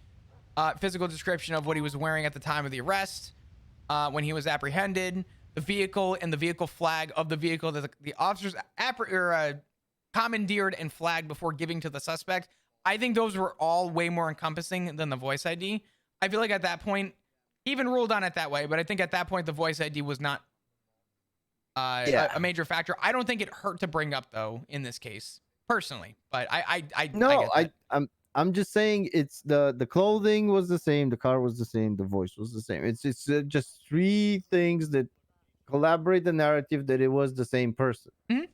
physical description of what he was wearing at the time of the arrest, when he was apprehended, the vehicle and the vehicle flag of the vehicle that the officers commandeered and flagged before giving to the suspect. I think those were all way more encompassing than the voice ID. I feel like at that point, he even ruled on it that way, but I think at that point the voice ID was not a major factor. I don't think it hurt to bring up though in this case, personally. But I'm just saying it's the clothing was the same, the car was the same, the voice was the same. It's just three things that collaborate the narrative that it was the same person. Mhm.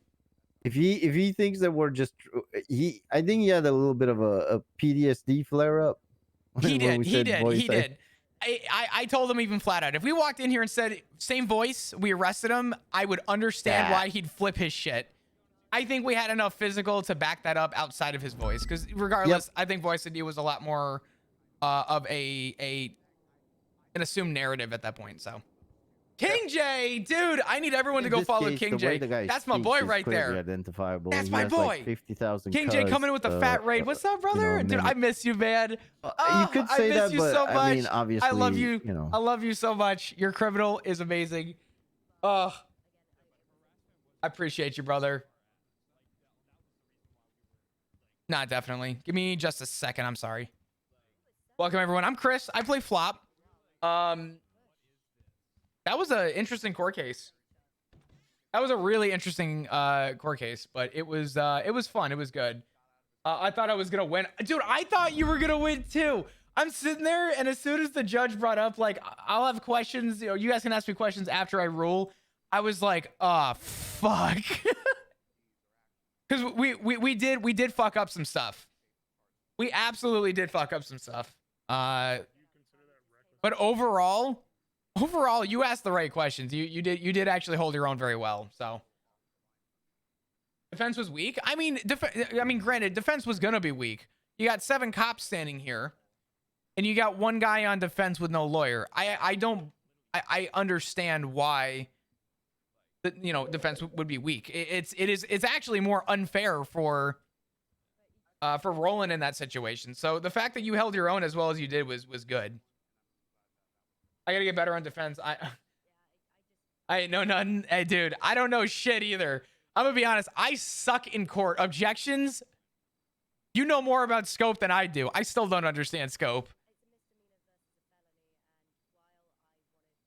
If he thinks that we're just I think he had a little bit of a PTSD flare up. He did. I told him even flat out, if we walked in here and said same voice, we arrested him, I would understand why he'd flip his shit. I think we had enough physical to back that up outside of his voice, because regardless, I think voice ID was a lot more of an assumed narrative at that point. So King J, dude, I need everyone to go follow King J. That's my boy right there. Identifiable. That's my boy. Like 50,000 King J coming in with the fat raid. What's up, brother? Dude, I miss you, man. You could say that, but I mean, obviously, I love you. You know, I love you so much. Your criminal is amazing. I appreciate you, brother. Nah, definitely. Give me just a second. I'm sorry. Welcome, everyone. I'm Chris. I play Flop. That was an interesting court case. That was a really interesting court case, but it was fun. It was good. I thought I was gonna win, dude. I thought you were gonna win too. I'm sitting there, and as soon as the judge brought up, like, I'll have questions. You know, you guys can ask me questions after I rule. I was like, oh fuck, because we did fuck up some stuff. We absolutely did fuck up some stuff. But overall, you asked the right questions. You did actually hold your own very well. So defense was weak. I mean, granted, defense was gonna be weak. You got 7 cops standing here, and you got 1 guy on defense with no lawyer. I understand why defense would be weak. It's actually more unfair for Roland in that situation. So the fact that you held your own as well as you did was good. I gotta get better on defense. I know nothing. Hey, dude, I don't know shit either. I'm gonna be honest. I suck in court. Objections. You know more about scope than I do. I still don't understand scope.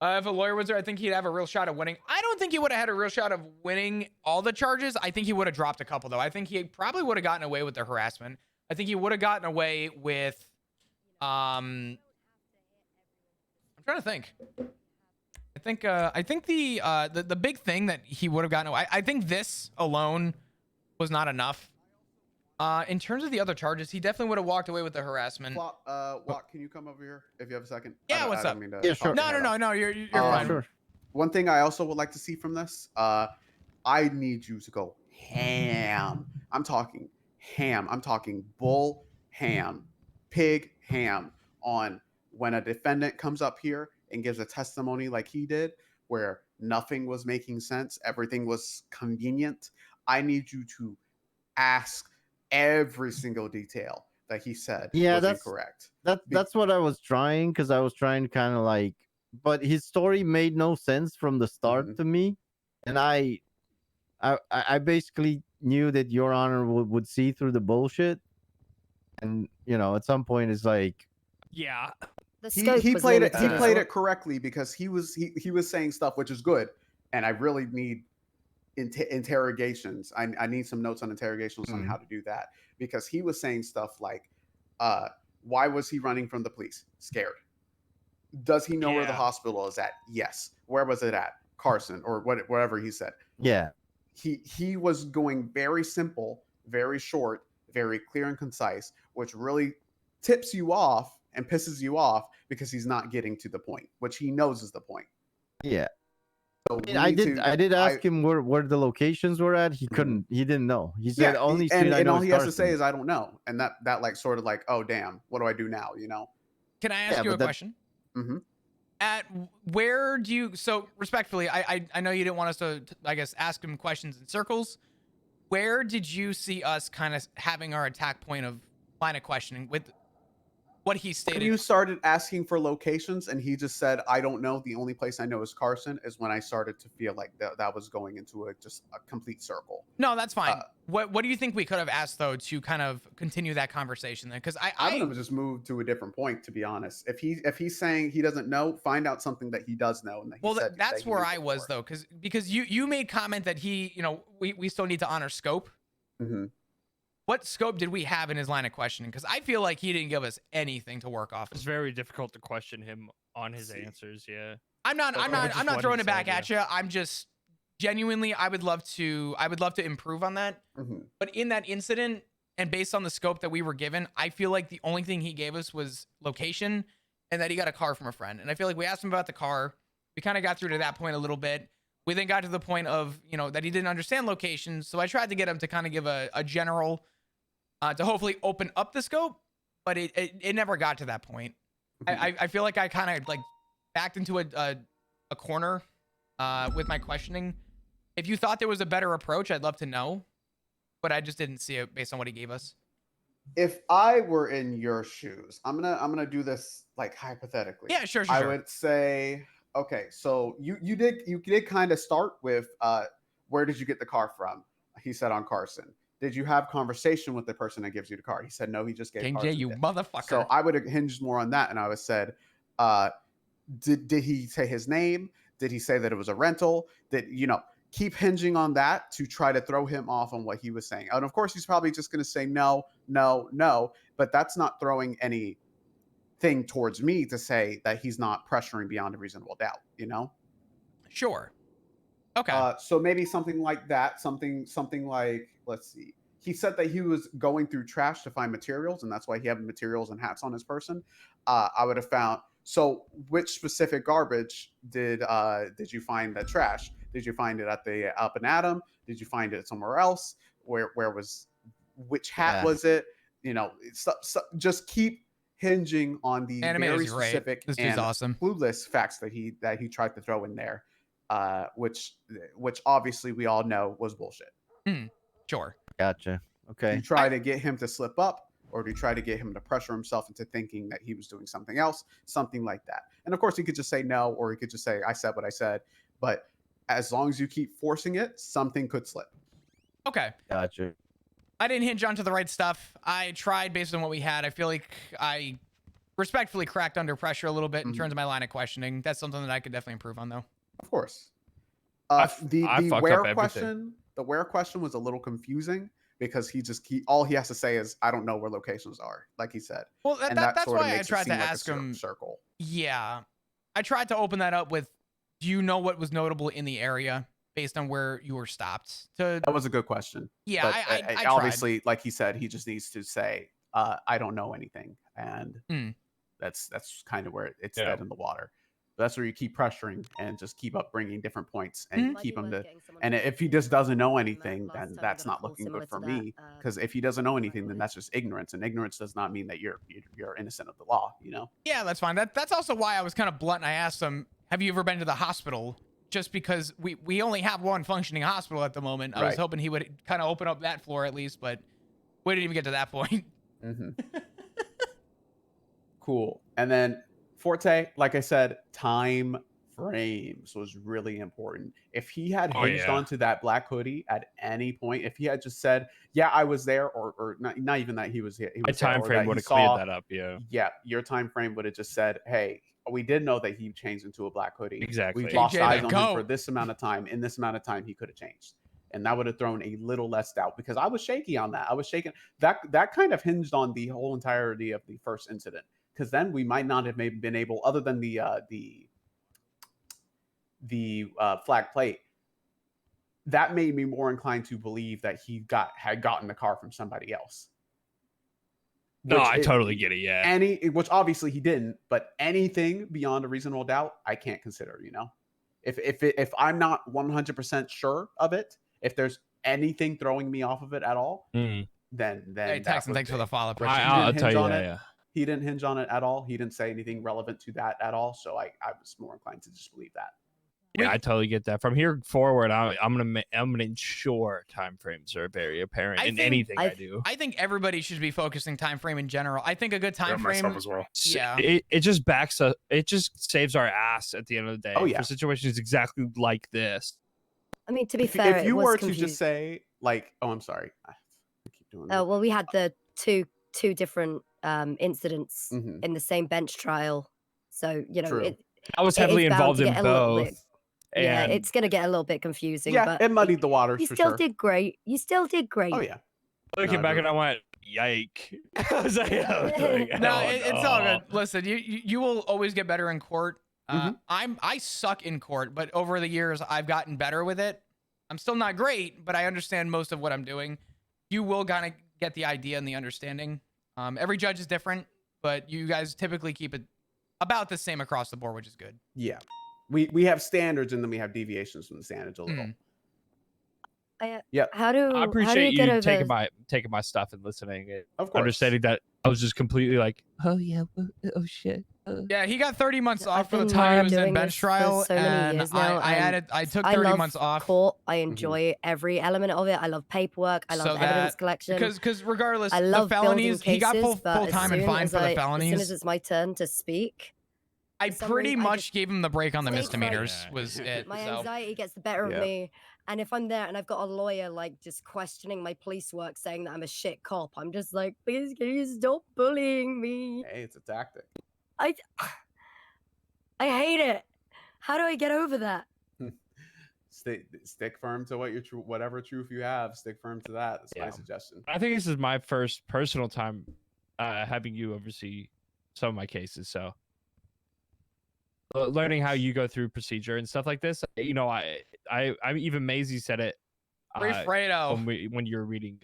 If a lawyer was there, I think he'd have a real shot at winning. I don't think he would have had a real shot of winning all the charges. I think he would have dropped a couple, though. I think he probably would have gotten away with the harassment. I think he would have gotten away with, I'm trying to think. I think the big thing that he would have gotten away. I think this alone was not enough. In terms of the other charges, he definitely would have walked away with the harassment. Watt, can you come over here if you have a second? Yeah, what's up? Yeah, sure. No, you're fine. Sure. One thing I also would like to see from this, I need you to go ham. I'm talking ham. I'm talking bull ham, pig ham on when a defendant comes up here and gives a testimony like he did, where nothing was making sense, everything was convenient. I need you to ask every single detail that he said was incorrect. That's what I was trying, because I was trying to kind of like, but his story made no sense from the start to me, and I basically knew that Your Honor would see through the bullshit, and at some point it's like, yeah. He played it correctly, because he was saying stuff which is good, and I really need interrogations. I need some notes on interrogations on how to do that, because he was saying stuff like, why was he running from the police? Scared. Does he know where the hospital is at? Yes. Where was it at? Carson, or whatever he said. Yeah. He was going very simple, very short, very clear and concise, which really tips you off and pisses you off, because he's not getting to the point, which he knows is the point. Yeah. So I did ask him where the locations were at. He couldn't. He didn't know. He said only street I know all he is has to say Carson. is I don't know, and that like sort of like, oh damn, what do I do now? Can I ask you a question? Where do you, so respectfully, I know you didn't want us to, I guess, ask him questions in circles. Where did you see us kind of having our attack point of line of questioning with what he When stated? you started asking for locations and he just said, I don't know, the only place I know is Carson, is when I started to feel like that was going into just a complete circle. No, that's fine. What do you think we could have asked, though, to kind of continue that conversation then? Because I would have just moved to a different point, to be honest. If he's saying he doesn't know, find out something that he does know. And that he said, that's where I was, though, because you made comment that he, we still need to honor scope. Mm-hmm. What scope did we have in his line of questioning? Because I feel like he didn't give us anything to work off. It's very difficult to question him on his answers. Yeah. I'm not throwing it back at you. I'm just genuinely, I would love to improve on that. Mm-hmm. But in that incident, and based on the scope that we were given, I feel like the only thing he gave us was location and that he got a car from a friend. And I feel like we asked him about the car. We kind of got through to that point a little bit. We then got to the point of, that he didn't understand locations. So I tried to get him to kind of give a general, to hopefully open up the scope, but it never got to that point. I feel like I kind of like backed into a corner with my questioning. If you thought there was a better approach, I'd love to know, but I just didn't see it based on what he gave us. If I were in your shoes, I'm gonna do this like hypothetically. Yeah, sure. I would say, okay, so you did kind of start with where did you get the car from? He said on Carson. Did you have conversation with the person that gives you the car? He said no, he just gave King Carson J, you motherfucker. So I would have hinged more on that, and I would have said, did he say his name? Did he say that it was a rental? Keep hinging on that to try to throw him off on what he was saying. And of course, he's probably just going to say no, but that's not throwing anything towards me to say that he's not pressuring beyond a reasonable doubt, Sure. Okay. So maybe something like that, something like, let's see. He said that he was going through trash to find materials, and that's why he had materials and hats on his person. I would have found, so which specific garbage did you find that trash? Did you find it at the Up and Atom? Did you find it somewhere else? Which hat was it? Just keep hinging on the very specific and awesome. clueless facts that he tried to throw in there, which obviously we all know was bullshit. Sure. Gotcha. Okay. Do you try to get him to slip up, or do you try to get him to pressure himself into thinking that he was doing something else, something like that? And of course, he could just say no, or he could just say, I said what I said. But as long as you keep forcing it, something could slip. Okay. Gotcha. I didn't hinge onto the right stuff. I tried based on what we had. I feel like I respectfully cracked under pressure a little bit in terms of my line of questioning. That's something that I could definitely improve on, though. Of course. The where question was a little confusing because all he has to say is, I don't know where locations are, like he said. Well, that's why I tried to like ask him. Circle. Yeah. I tried to open that up with, do you know what was notable in the area based on where you were stopped? That was a good question. Yeah, but I obviously, like he said, he just needs to say, I don't know anything. And that's kind of where it's dead in the water. That's where you keep pressuring and just keep up bringing different points and keep him to. And if he just doesn't know anything, then that's not looking good for me. Because if he doesn't know anything, then that's just ignorance, and ignorance does not mean that you're innocent of the law. Yeah, that's fine. That's also why I was kind of blunt. And I asked him, "Have you ever been to the hospital?" Just because we only have one functioning hospital at the moment. I was hoping he would kind of open up that floor at least, but we didn't even get to that point. Cool. And then Forte, like I said, time frames was really important. If he had hinged onto that black hoodie at any point, if he had just said, yeah, I was there, or not even that he was here. My time frame would have cleared that up, Yeah, your time frame would have just said, hey, we did know that he changed into a black hoodie. Exactly. We lost eyes on him for this amount of time. In this amount of time, he could have changed. And that would have thrown a little less doubt, because I was shaky on that. I was shaking. That kind of hinged on the whole entirety of the first incident. Because then we might not have been able, other than the flag plate, that made me more inclined to believe that he had gotten the car from somebody else. No, I totally get it. Yeah. Which obviously he didn't, but anything beyond a reasonable doubt, I can't consider. If I'm not 100% sure of it, if there's anything throwing me off of it at all, then hey, Texan, thanks for the follow-up. I'll tell you that. Yeah. He didn't hinge on it at all. He didn't say anything relevant to that at all. So I was more inclined to just believe that. Yeah, I totally get that. From here forward, I'm gonna ensure time frames are very apparent in anything I do. I think everybody should be focusing time frame in general. I think a good time frame myself as well. Yeah. It just backs up. It just saves our ass at the end of the day. Oh, yeah. For situations exactly like this. I mean, to be fair, If you it was were to confusing. just say like, oh, I'm sorry, I keep doing that. Oh well, we had the two different incidents Mhm. in the same bench trial, so you know True. I was it heavily is bound involved to in get a little both. bit- yeah, and it's gonna get a little bit confusing. Yeah, but it muddied the waters you for still sure. did great. You still did great. Oh yeah. looking No, back dude. and I went, yike. I was like, No, it's all no. good. Listen, you will always get better in court. Mhm. I suck in court, but over the years I've gotten better with it. I'm still not great, but I understand most of what I'm doing. You will kind of get the idea and the understanding. Every judge is different, but you guys typically keep it about the same across the board, which is good. Yeah. We have standards and then we have deviations from the standards a little. Yeah. How do I how do appreciate get you over? taking my stuff and listening. Of course. Understanding that I was just completely like, oh yeah, oh shit. Yeah, he got 30 months off I've for the been time he was in doing bench this trial, for so many and years now, I took 30 love months off. court. I enjoy every element of it. I love paperwork. I love So evidence that- collection. Because regardless, I love the felonies, building he got cases, but full as time and soon fine as for the As soon felonies. as it's my turn to speak, I for some pretty reason, I much just- gave him the break on the Stage misdemeanors. fright. Was it? my So. anxiety gets the better Yeah. of me. And if I'm there and I've got a lawyer like just questioning my police work, saying that I'm a shit cop, I'm just like, please, can you stop bullying me? Hey, it's a tactic. I hate it. How do I get over that? Stick firm to what whatever truth you have. Stick firm to that. That's my Yeah. suggestion. I think this is my first personal time having you oversee some of my cases. So learning how you go through procedure and stuff like this, you know, I even Maisie said it Free Fredo. when you were reading.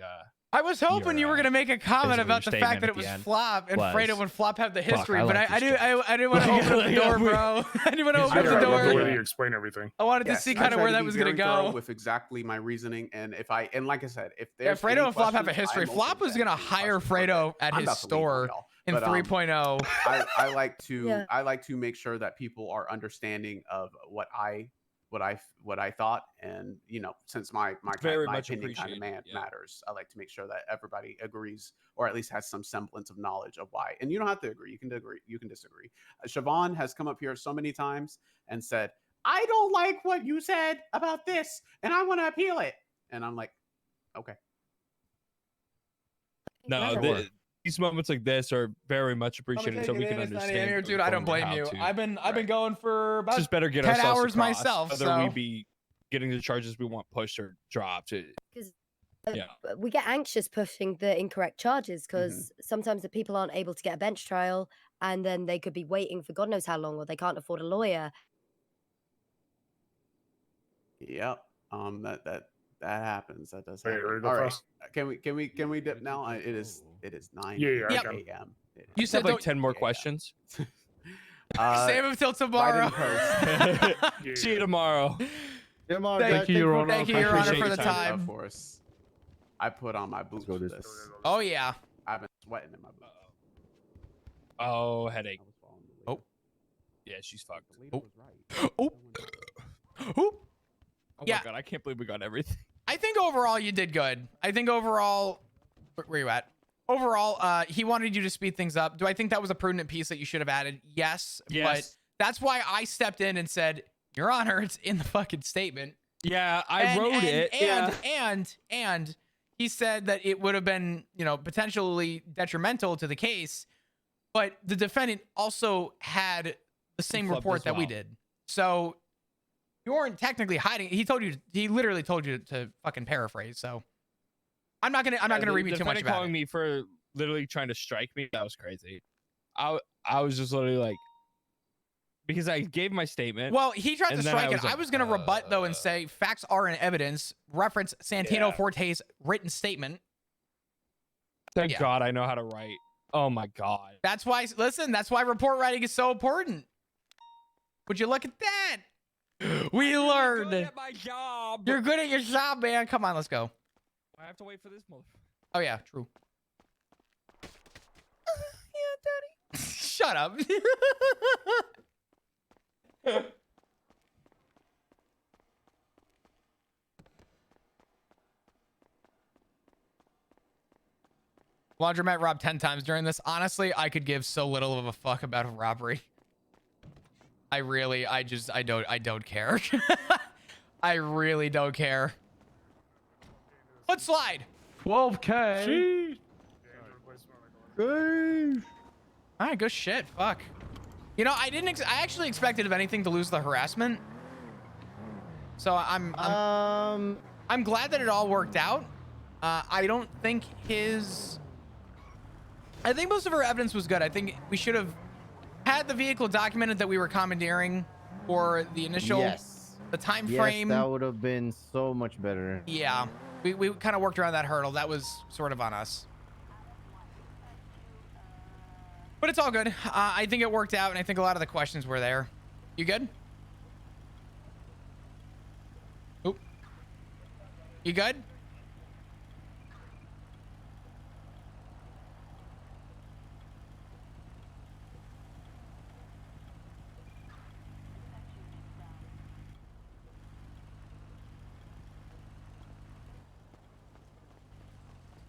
I was hoping you were your, gonna make a comment physical about the statement fact that at it was the end Flop, and was, Fredo and Flop have the "Fuck, history, I but like I this didn't want to open up the door, bro. I didn't want to open up the I love the way that door. you explain everything. I wanted to Yes, see I kind of try where to that be was gonna very thorough go. with exactly my reasoning, and like I said, if Yeah, there's Fredo any and Flop have a questions, history. I'm Flop open was to gonna any hire questions for it. Fredo at I'm his about to leave on store y'all, in but, 3.0. I like to Yeah. I like to make sure that people are understanding of what I thought, and you know, since my Very my much opinion kind of appreciated, yeah. matters, I like to make sure that everybody agrees or at least has some semblance of knowledge of why. And you don't have to agree. You can disagree. Siobhan has come up here so many times and said, "I don't like what you said about this, and I want to appeal it." And I'm like, okay. No, Sure. these moments like this are very much appreciated, so we can understand. Here, dude, I don't blame you. I've been going for about Just better get 10 ourselves hours across, myself. whether So we be getting the charges we want pushed or dropped. Yeah. We get anxious pushing the incorrect charges because sometimes the people aren't able to get a bench trial, and then they could be waiting for God knows how long, or they can't afford a lawyer. Yep. That happens. That does Wait, happen. ready to go All right. fast? Can we dip now? It is 9 Yeah, I Yep. can. a.m. You You said said like don't- 10 more yeah. questions. save him till tomorrow. Yeah. See you tomorrow. Come on, Thank Jack, you, Your for- Honor. Thank you, I Your Honor, appreciate for your the time. time. For us. I put on my boots go for this. this. Oh yeah. I've been sweating in my boots. Oh, headache. I was following the lead. Yeah, she's fucked. The lead Oh. was right. Oh. Oop. Oh Yeah. my god, I can't believe we got everything. I think overall you did good. I think overall, where you at? Overall, he wanted you to speed things up. Do I think that was a prudent piece that you should have added? Yes. But Yes. that's why I stepped in and said, Your Honor, it's in the fucking statement. Yeah, I wrote it. And he said that it would have been, potentially detrimental to the case, but the defendant also had the same flubbed report as that we well. did. So you weren't technically hiding. He literally told you to fucking paraphrase. So I'm not gonna read you too much about calling it. me for literally trying to strike me. That was crazy. I was just literally like, because I gave my statement. Well, he tried to And then strike I it. was like, I was gonna rebut though and say facts are in evidence. Reference Santino Yeah. Forte's written statement. Thank yeah. God I know how to write. Oh my God. That's why. Listen, that's why report writing is so important. Would you look at that? We learned. Good at my job. You're good at your job, man. Come on, let's go. I have to wait for this mother. Oh yeah, true. Yeah, Shut up. Laundromat robbed 10 times during this. Honestly, I could give so little of a fuck about a robbery. I don't care. I really don't care. Let's slide. 12K. All right, go shit. Fuck. You know, I actually expected, if anything, to lose the harassment. So I'm glad that it all worked out. I don't think I think most of her evidence was good. I think we should have had the vehicle documented that we were commandeering for the initial, the time frame. Yes, that would have been so much better. Yeah, we kind of worked around that hurdle. That was sort of on us. But it's all good. I think it worked out, and I think a lot of the questions were there. You good? Oop. You good?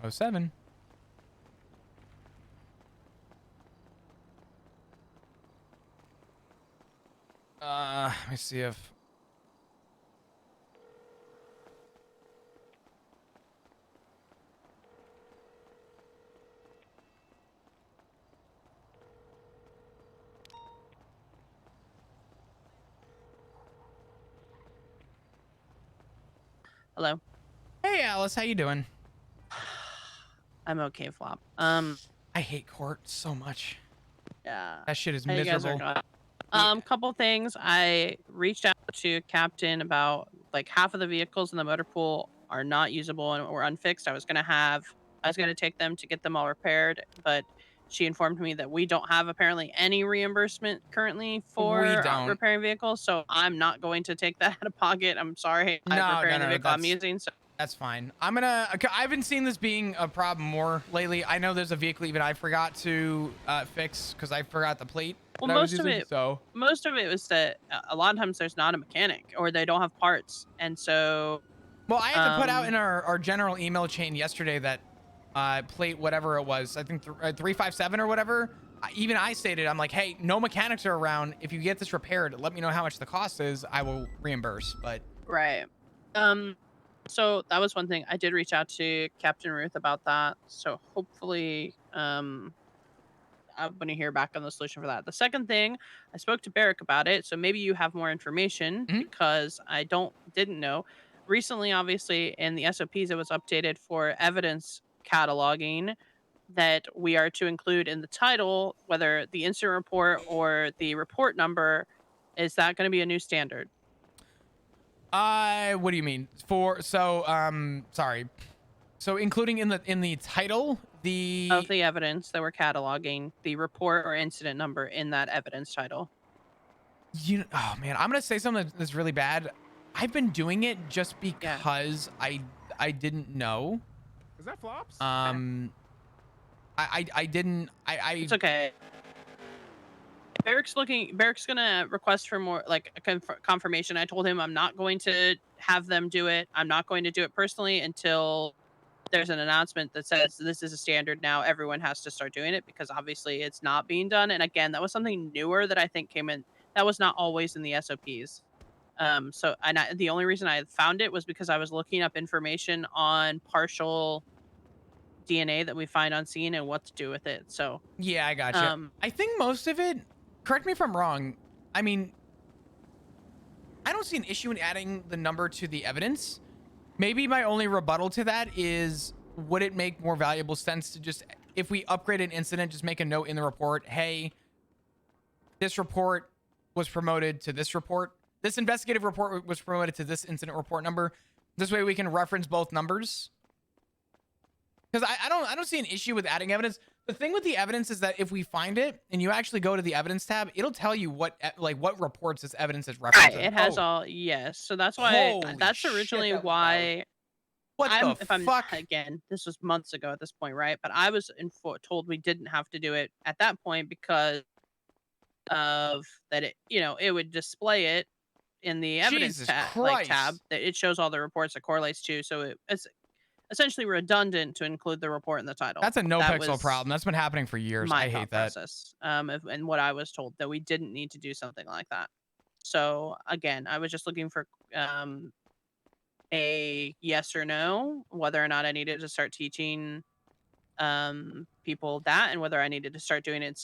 Oh, 07. Let me see if Hello. Hey, Alice, how you doing? I'm okay, Flop. I hate court so much. Yeah. That shit is How you guys are miserable. going? Couple things. I reached out to Captain about like half of the vehicles in the motor pool are not usable and or unfixed. I was gonna take them to get them all repaired, but she informed me that we don't have apparently any reimbursement currently for repairing vehicles, so I'm not going to take that out of pocket. I'm sorry. I'm repairing the vehicle I'm using. So that's fine. I've been seeing this being a problem more lately. I know there's a vehicle even I forgot to fix because I forgot the plate. Well, most of it was that a lot of times there's not a mechanic or they don't have parts, and so. Well, I had to put out in our general email chain yesterday that plate whatever it was, I think 357 or whatever. Even I stated, I'm like, hey, no mechanics are around. If you get this repaired, let me know how much the cost is. I will reimburse. But right. So that was one thing. I did reach out to Captain Ruth about that. So hopefully, I'm going to hear back on the solution for that. The second thing, I spoke to Barrick about it. So maybe you have more information because I didn't know. Recently, obviously, in the SOPs, it was updated for evidence cataloging that we are to include in the title, whether the incident report or the report number. Is that going to be a new standard? What do you mean? Sorry. So including in the title, of the evidence that we're cataloging, the report or incident number in that evidence title. Oh man, I'm gonna say something that's really bad. I've been doing it just because I didn't know. Is that Flops? I didn't. It's okay. Barrick's gonna request for more, like a confirmation. I told him I'm not going to have them do it. I'm not going to do it personally until there's an announcement that says this is a standard now. Everyone has to start doing it because obviously it's not being done. And again, that was something newer that I think came in. That was not always in the SOPs. The only reason I found it was because I was looking up information on partial DNA that we find on scene and what to do with it. So yeah, I gotcha. I think most of it, correct me if I'm wrong, I mean, I don't see an issue in adding the number to the evidence. Maybe my only rebuttal to that is, would it make more valuable sense to just, if we upgrade an incident, just make a note in the report, hey, this report was promoted to this report. This investigative report was promoted to this incident report number. This way we can reference both numbers. Because I don't see an issue with adding evidence. The thing with the evidence is that if we find it and you actually go to the evidence tab, it'll tell you what reports this evidence is referenced. Right, it has all, yes. So that's why, that's originally why. Again, this was months ago at this point, right? But I was told we didn't have to do it at that point because of that it would display it in the evidence Jesus tab Christ. that it shows all the reports it correlates to, so it's essentially redundant to include the report in the title. That's a That NoPixel was problem. That's been happening for years. my I hate thought that. process, and what I was told, that we didn't need to do something like that. So again, I was just looking for a yes or no, whether or not I needed to start teaching people that, and whether I needed to start doing it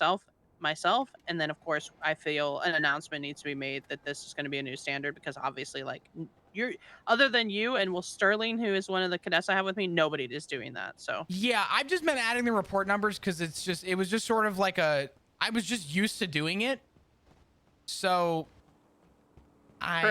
myself. And then of course I feel an announcement needs to be made that this is going to be a new standard, because obviously, like, you're, other than you and Sterling, who is one of the cadets I have with me, nobody is doing that. So Yeah, I've just been adding the report numbers because it was just sort of like I was just used to doing it. So